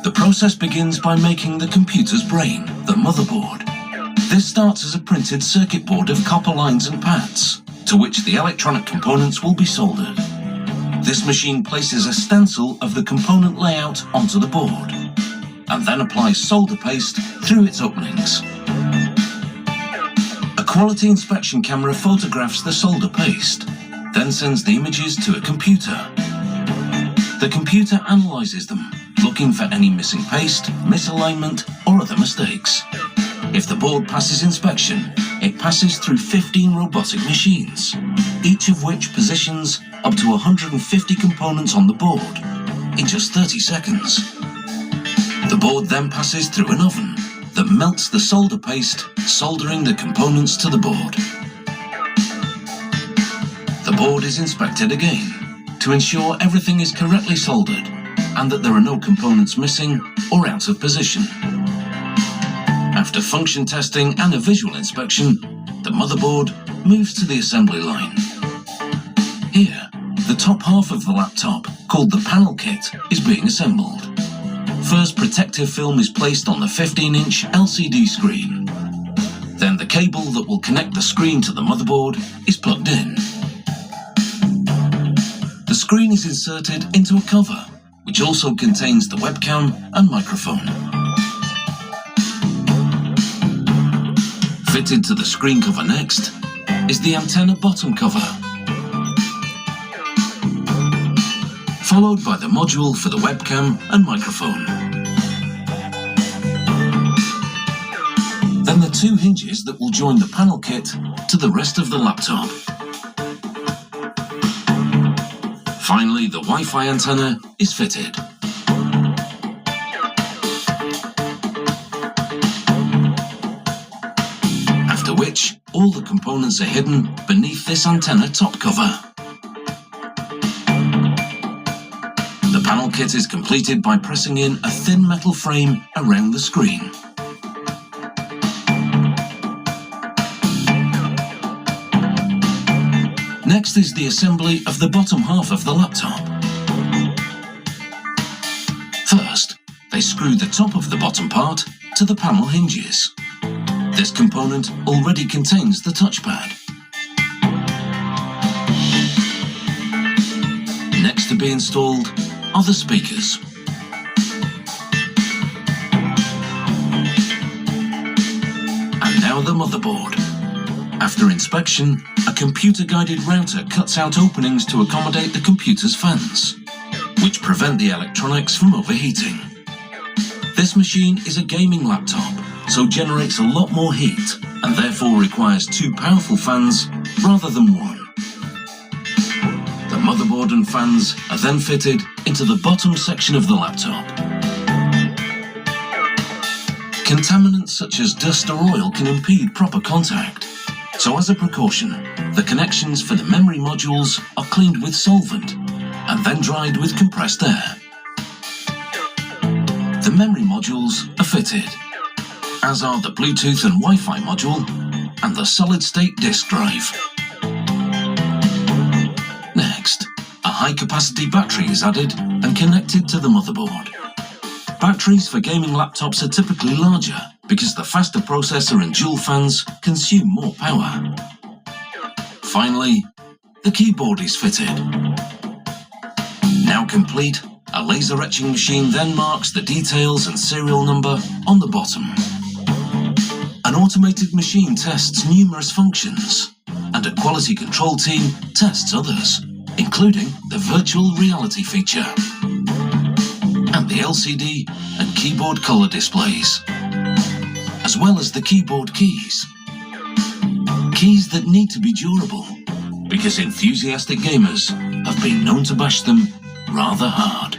The process begins by making the computer's brain, the motherboard. This starts as a printed circuit board of copper lines and pads, to which the electronic components will be soldered. This machine places a stencil of the component layout onto the board, and then applies solder paste through its openings. A quality inspection camera photographs the solder paste, then sends the images to a computer. The computer analyzes them, looking for any missing paste, misalignment, or other mistakes. If the board passes inspection, it passes through 15 robotic machines, each of which positions up to 150 components on the board in just 30 seconds. The board then passes through an oven that melts the solder paste, soldering the components to the board. The board is inspected again to ensure everything is correctly soldered and that there are no components missing or out of position. After function testing and a visual inspection, the motherboard moves to the assembly line. Here, the top half of the laptop, called the panel kit, is being assembled. First, protective film is placed on the 15-inch LCD screen. Then the cable that will connect the screen to the motherboard is plugged in. The screen is inserted into a cover, which also contains the webcam and microphone. Fitted to the screen cover next is the antenna bottom cover, followed by the module for the webcam and microphone. Then the two hinges that will join the panel kit to the rest of the laptop. Finally, the Wi-Fi antenna is fitted. After which, all the components are hidden beneath this antenna top cover. The panel kit is completed by pressing in a thin metal frame around the screen. Next is the assembly of the bottom half of the laptop. First, they screw the top of the bottom part to the panel hinges. This component already contains the touchpad. Next to be installed are the speakers. And now the motherboard. After inspection, a computer-guided router cuts out openings to accommodate the computer's fans, which prevent the electronics from overheating. This machine is a gaming laptop, so generates a lot more heat and therefore requires two powerful fans rather than one. The motherboard and fans are then fitted into the bottom section of the laptop. Contaminants such as dust or oil can impede proper contact. So as a precaution, the connections for the memory modules are cleaned with solvent and then dried with compressed air. The memory modules are fitted, as are the Bluetooth and Wi-Fi module and the solid-state disk drive. Next, a high-capacity battery is added and connected to the motherboard. Batteries for gaming laptops are typically larger because the faster processor and dual fans consume more power. Finally, the keyboard is fitted. Now complete, a laser etching machine then marks the details and serial number on the bottom. An automated machine tests numerous functions, and a quality control team tests others, including the virtual reality feature and the LCD and keyboard color displays, as well as the keyboard keys. Keys that need to be durable, because enthusiastic gamers have been known to bash them rather hard.